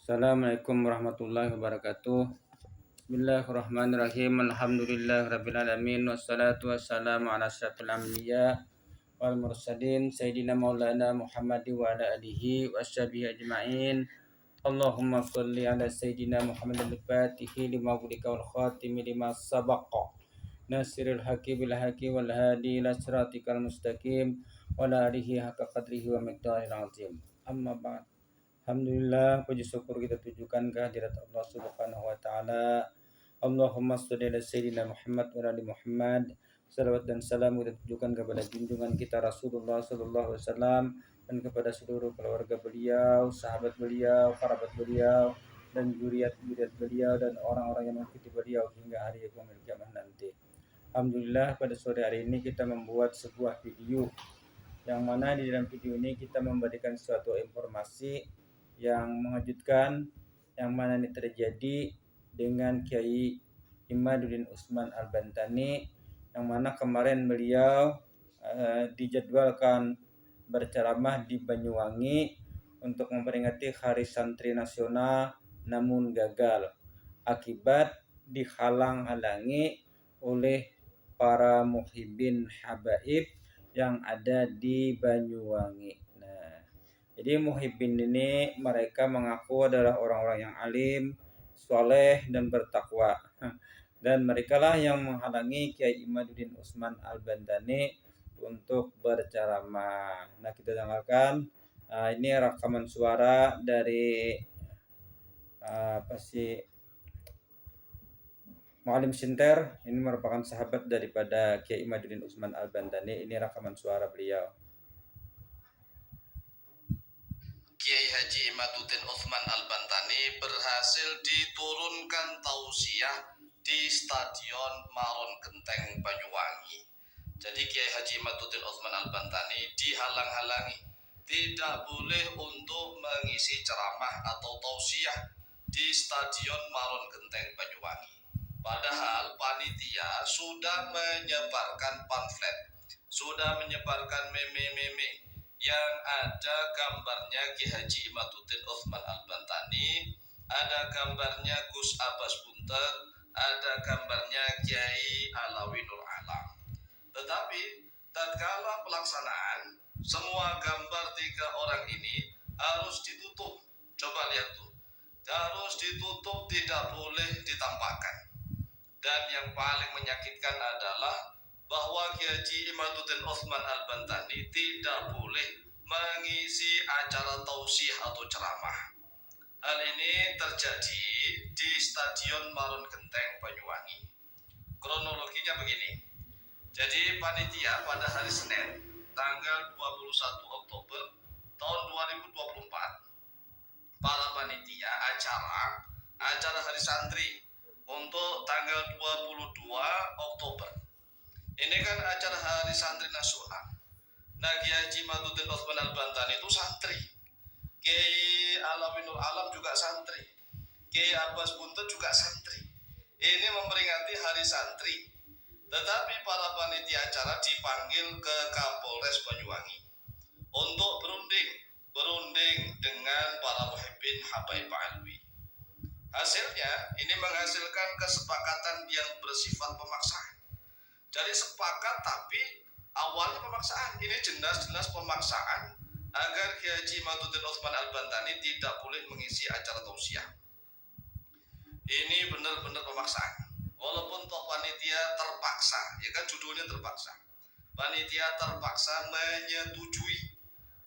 Assalamualaikum warahmatullahi wabarakatuh. Bismillahirrahmanirrahim. Alhamdulillahirabbil alamin wassalatu wassalamu ala asyrafil anbiya wal mursalin sayyidina maulana Muhammad wa ala alihi washabihi ajmain. Allahumma shalli ala sayyidina Muhammad al-Fatihi lima ghulika wal khatimi lima sabaqa. Nasirul haqi bil haqi wal hadi ila siratikal mustaqim wa ala alihi haqqa qadrihi wa miqdaril azim. Amma ba'd. Alhamdulillah, puji syukur kita tujukan ke hadirat Allah Subhanahu wa taala. Allahumma shalli ala sayyidina Muhammad wa ali Muhammad. Salawat dan salam kita tujukan kepada junjungan kita Rasulullah sallallahu alaihi wasallam dan kepada seluruh keluarga beliau, sahabat beliau, kerabat beliau dan zuriat-zuriat beliau dan orang-orang yang mengikuti beliau hingga hari yaumil kiamah nanti. Alhamdulillah, pada sore hari ini kita membuat sebuah video yang mana di dalam video ini kita memberikan suatu informasi yang mengejutkan, yang mana ini terjadi dengan Kiai Imaduddin Utsman Al-Bantani, yang mana kemarin beliau dijadwalkan berceramah di Banyuwangi untuk memperingati Hari Santri Nasional, namun gagal akibat dihalang-halangi oleh para muhibbin habaib yang ada di Banyuwangi. Jadi muhibbin ini mereka mengaku adalah orang-orang yang alim, soleh dan bertakwa. Dan mereka lah yang menghalangi Kiai Imaduddin Utsman Al-Bantani untuk berceramah. Nah, kita dengarkan ini rekaman suara dari Mu'alim Sinter. Ini merupakan sahabat daripada Kiai Imaduddin Utsman Al-Bantani. Ini rekaman suara beliau. Kiai Haji Imaduddin Utsman Al-Bantani berhasil diturunkan tausiah di Stadion Maron Genteng Banyuwangi. Jadi Kiai Haji Imaduddin Utsman Al-Bantani dihalang-halangi, tidak boleh untuk mengisi ceramah atau tausiah di Stadion Maron Genteng Banyuwangi. Padahal panitia sudah menyebarkan pamflet, sudah menyebarkan meme-meme yang ada gambarnya Kiai Haji Imaduddin Utsman Al-Bantani, ada gambarnya Gus Abbas Buntet, ada gambarnya Kiai Alawi Nur Alam. Tetapi tatkala pelaksanaan, semua gambar tiga orang ini harus ditutup. Coba lihat tuh, harus ditutup, tidak boleh ditampakkan. Dan yang paling menyakitkan adalah bahwa Kiai Haji Imaduddin Utsman Al-Bantani tidak boleh mengisi acara tausiah atau ceramah. Hal ini terjadi di Stadion Maron Genteng Banyuwangi. Kronologinya begini. Jadi panitia pada hari Senin tanggal 21 Oktober tahun 2024, para panitia acara Hari Santri untuk tanggal 22 Oktober. Ini kan acara Hari Santri Nasional. Nah, Kiai Haji Imaduddin Utsman Al-Bantani itu santri. Kiai Alawi Nur Alam juga santri. Kiai Abbas Buntet juga santri. Ini memperingati Hari Santri. Tetapi para panitia acara dipanggil ke Kapolres Banyuwangi untuk berunding dengan para muhibbin habaib alwi. Hasilnya ini menghasilkan kesepakatan yang bersifat pemaksaan. Jadi sepakat tapi awalnya pemaksaan. Ini jelas-jelas pemaksaan agar Kiai Haji Imaduddin Utsman Al-Bantani tidak boleh mengisi acara tausiah. Ini benar-benar pemaksaan. Walaupun toh panitia terpaksa, ya kan judulnya terpaksa. Panitia terpaksa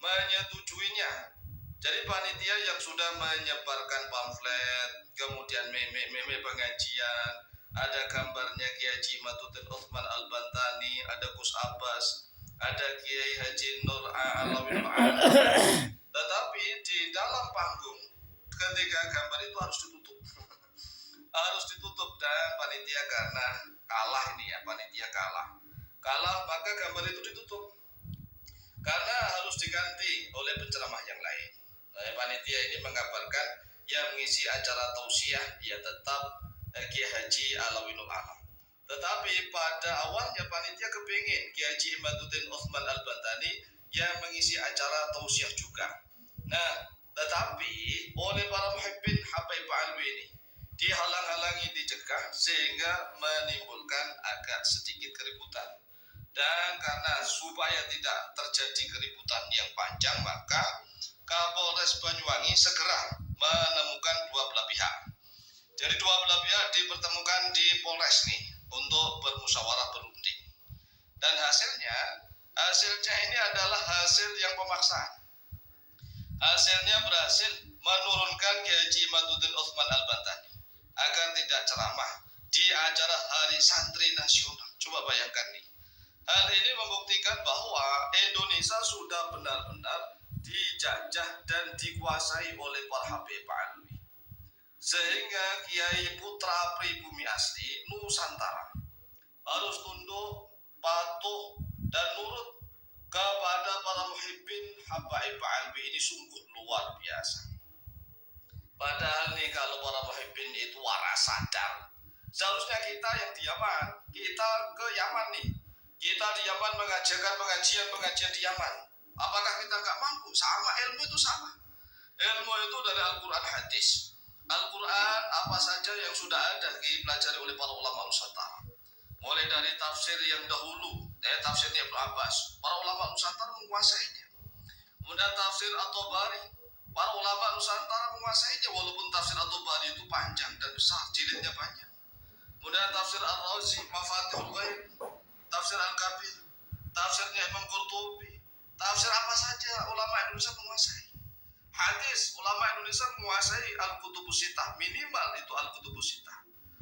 menyetujuinya. Jadi panitia yang sudah menyebarkan pamflet, kemudian meme pengajian, ada gambarnya Kiai Haji Imaduddin Utsman Al-Bantani, ada Gus Abbas, ada Kiai Haji Nur Alawi Nur Alam. Tetapi di dalam panggung ketika gambar itu harus ditutup. Harus ditutup, dan panitia karena kalah ini ya, panitia kalah maka gambar itu ditutup karena harus diganti oleh penceramah yang lain. Nah, panitia ini mengabarkan yang mengisi acara tausiah ya tetap Kiai Haji Alawi Nur Alam. Tetapi pada awalnya panitia kepingin Kiai Haji Imaduddin Utsman Al-Bantani yang mengisi acara tausiah juga. Nah, tetapi oleh para muhibbin sehingga menimbulkan agak sedikit keributan. Dan karena supaya tidak terjadi keributan yang panjang, maka Kapolres Banyuwangi segera menemukan dua belah pihak. Jadi dua belah pihak dipertemukan di Polres nih untuk bermusyawarah berunding. Dan hasilnya ini adalah hasil yang pemaksaan. Hasilnya berhasil menurunkan Kiai Haji Imaduddin Utsman Al-Bantani agar tidak ceramah di acara Hari Santri Nasional. Coba bayangkan nih. Hal ini membuktikan bahwa Indonesia sudah benar-benar dijajah dan dikuasai oleh para Habib Alwi. Sehingga Kiai putra pribumi asli Nusantara harus tunduk, patuh, dan nurut kepada para muhibbin Habaib Alwi. Ini sungguh luar biasa. Padahal nih kalau para muhibbin itu waras sadar, seharusnya kita yang di Yaman, kita ke Yaman nih. Kita di Yaman mengajarkan pengajian di Yaman. Apakah kita nggak mampu? Sama, ilmu itu sama. Ilmu itu dari Al-Quran hadis. Al-Quran apa saja yang sudah ada dipelajari oleh para ulama Nusantara. Mulai dari tafsir yang dahulu, tafsirnya Ibnu Abbas, para ulama Nusantara menguasainya. Kemudian tafsir At-Tabari, para ulama Nusantara menguasainya, walaupun tafsir At-Tabari itu panjang dan besar, jilidnya banyak. Kemudian tafsir Ar-Razi, Mafatihul Ghaib, tafsir Al-Kabir, tafsirnya Imam Qurtubi, tafsir apa saja ulama Indonesia menguasai. Hadis, ulama Indonesia menguasai Al-Kutubus Sittah, minimal itu Al-Kutubus Sittah.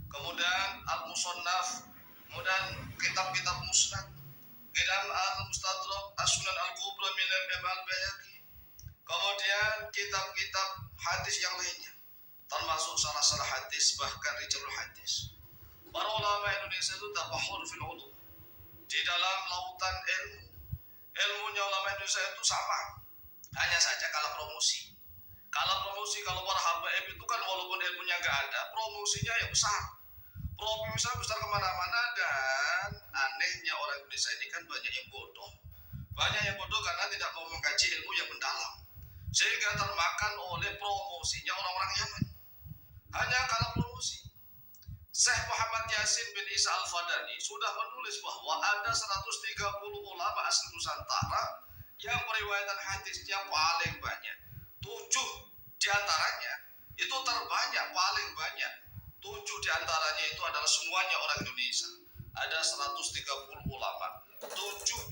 Kemudian Al-Musannaf, kemudian kitab-kitab musnad, kemudian Al-Mustadrak, As-Sunan Al-Kubra min Imam Al-Baihaqi. Kemudian kitab-kitab hadis yang lainnya, termasuk salah-salah hadis, bahkan rijalul hadis. Para ulama Indonesia itu tabahur fil ulum, di dalam lautan ilmu. Ilmunya ulama Indonesia itu sama. Hanya saja kalau promosi, kalau para habaib itu kan walaupun ilmunya nggak ada, promosinya yang besar. Promosinya besar kemana-mana. Dan anehnya orang Indonesia ini kan banyak yang bodoh. Banyak yang bodoh karena tidak mau mengkaji ilmu yang mendalam, sehingga termakan oleh promosinya orang-orang Yaman. Hanya kalau promosi. Syekh Muhammad Yasin bin Isa Al-Fadani sudah menulis bahwa ada 130 ulama asli Nusantara yang periwayatan hadisnya paling banyak. 7 diantaranya itu terbanyak, paling banyak. 7 diantaranya itu adalah semuanya orang Indonesia. Ada 130 ulama. 7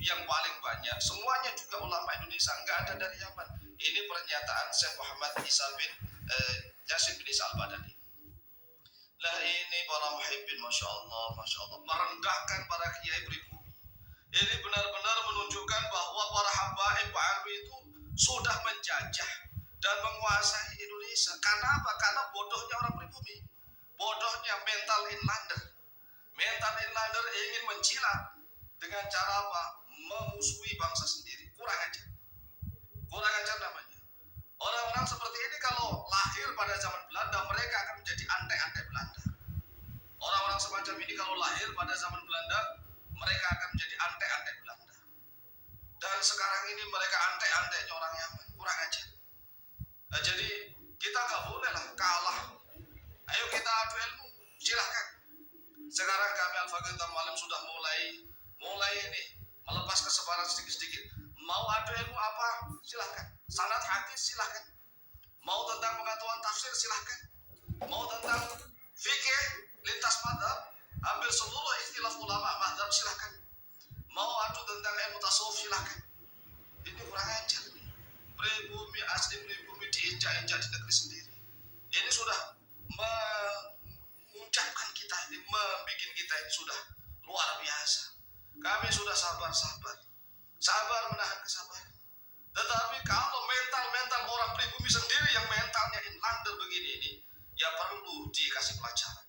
yang paling banyak, semuanya juga ulama Indonesia, nggak ada dari Yaman. Ini pernyataan Syekh Muhammad Yasin bin Isa Al-Fadani. Lah ini para muhibbin, Masya Allah, merendahkan para kiai pribumi. Ini benar-benar menunjukkan bahwa para habaib Alwi itu sudah menjajah dan menguasai Indonesia. Karena apa? Karena bodohnya orang pribumi. Bodohnya mental inlander. Mental inlander ingin mencilat dengan cara apa? Memusuhi bangsa sendiri. Kurang ajar namanya. Orang-orang seperti ini kalau lahir pada zaman Belanda, mereka akan menjadi antek-antek Belanda. Orang-orang semacam ini kalau lahir pada zaman Belanda, mereka akan menjadi antek-antek Belanda. Dan sekarang ini mereka antek-anteknya orang Yaman. Kurang ajar. Nah, jadi kita nggak boleh lah kalah. Ayo kita adu ilmu, silahkan. Sekarang kami Al-Faqih Malam sudah mulai ini melepas kesebaran sedikit-sedikit. Mau adu ilmu apa? Silahkan. Sanad hadis silahkan. Mau tentang pengetahuan tafsir silahkan. Mau tentang fikih lintas madzhab, ambil seluruh istilah ulama madzhab silahkan. Mau adu tentang ilmu tasawuf silahkan. Ini kurang ajar. Pribumi asli pribumi diinjak-injak di negeri sendiri. Ini sudah mengucapkan kita ini, membuat kita ini sudah luar biasa. Kami sudah sabar menahan kesabaran. Tetapi kalau mental orang pribumi sendiri yang mentalnya inlander begini ini, ya perlu dikasih pelajaran.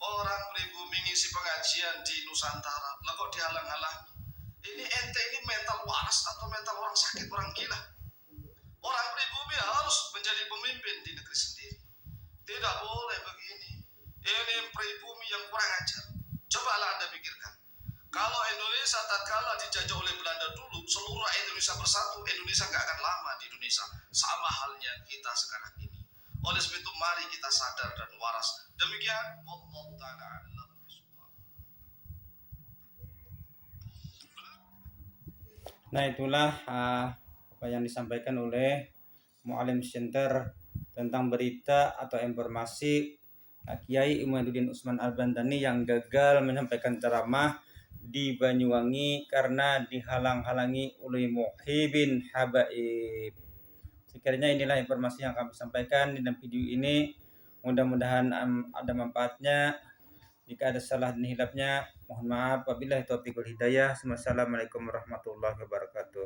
Orang pribumi ngisi pengajian di Nusantara, lah kok dihalang-halangi? Ini ente ini mental waras atau mental orang sakit, orang gila? Orang pribumi harus menjadi pemimpin di negeri sendiri. Tidak boleh begini. Ini pribumi yang kurang ajar. Cobalah Anda pikirkan. Kalau Indonesia tatkala dijajah oleh Belanda dulu, seluruh Indonesia bersatu, Indonesia nggak akan lama di Indonesia. Sama halnya kita sekarang ini. Oleh sebab itu mari kita sadar dan waras. Demikian wallahu taala a'lam bishawab. Nah, itulah apa yang disampaikan oleh Mu'alim Center tentang berita atau informasi Kiai Imaduddin Utsman Al-Bantani yang gagal menyampaikan ceramah di Banyuwangi karena dihalang-halangi oleh muhibin habaib. Sekiranya inilah informasi yang kami sampaikan di dalam video ini. Mudah-mudahan ada manfaatnya. Jika ada salah dan hilapnya, mohon maaf. Wabillahi taufiq wal hidayah. Wassalamualaikum warahmatullahi wabarakatuh.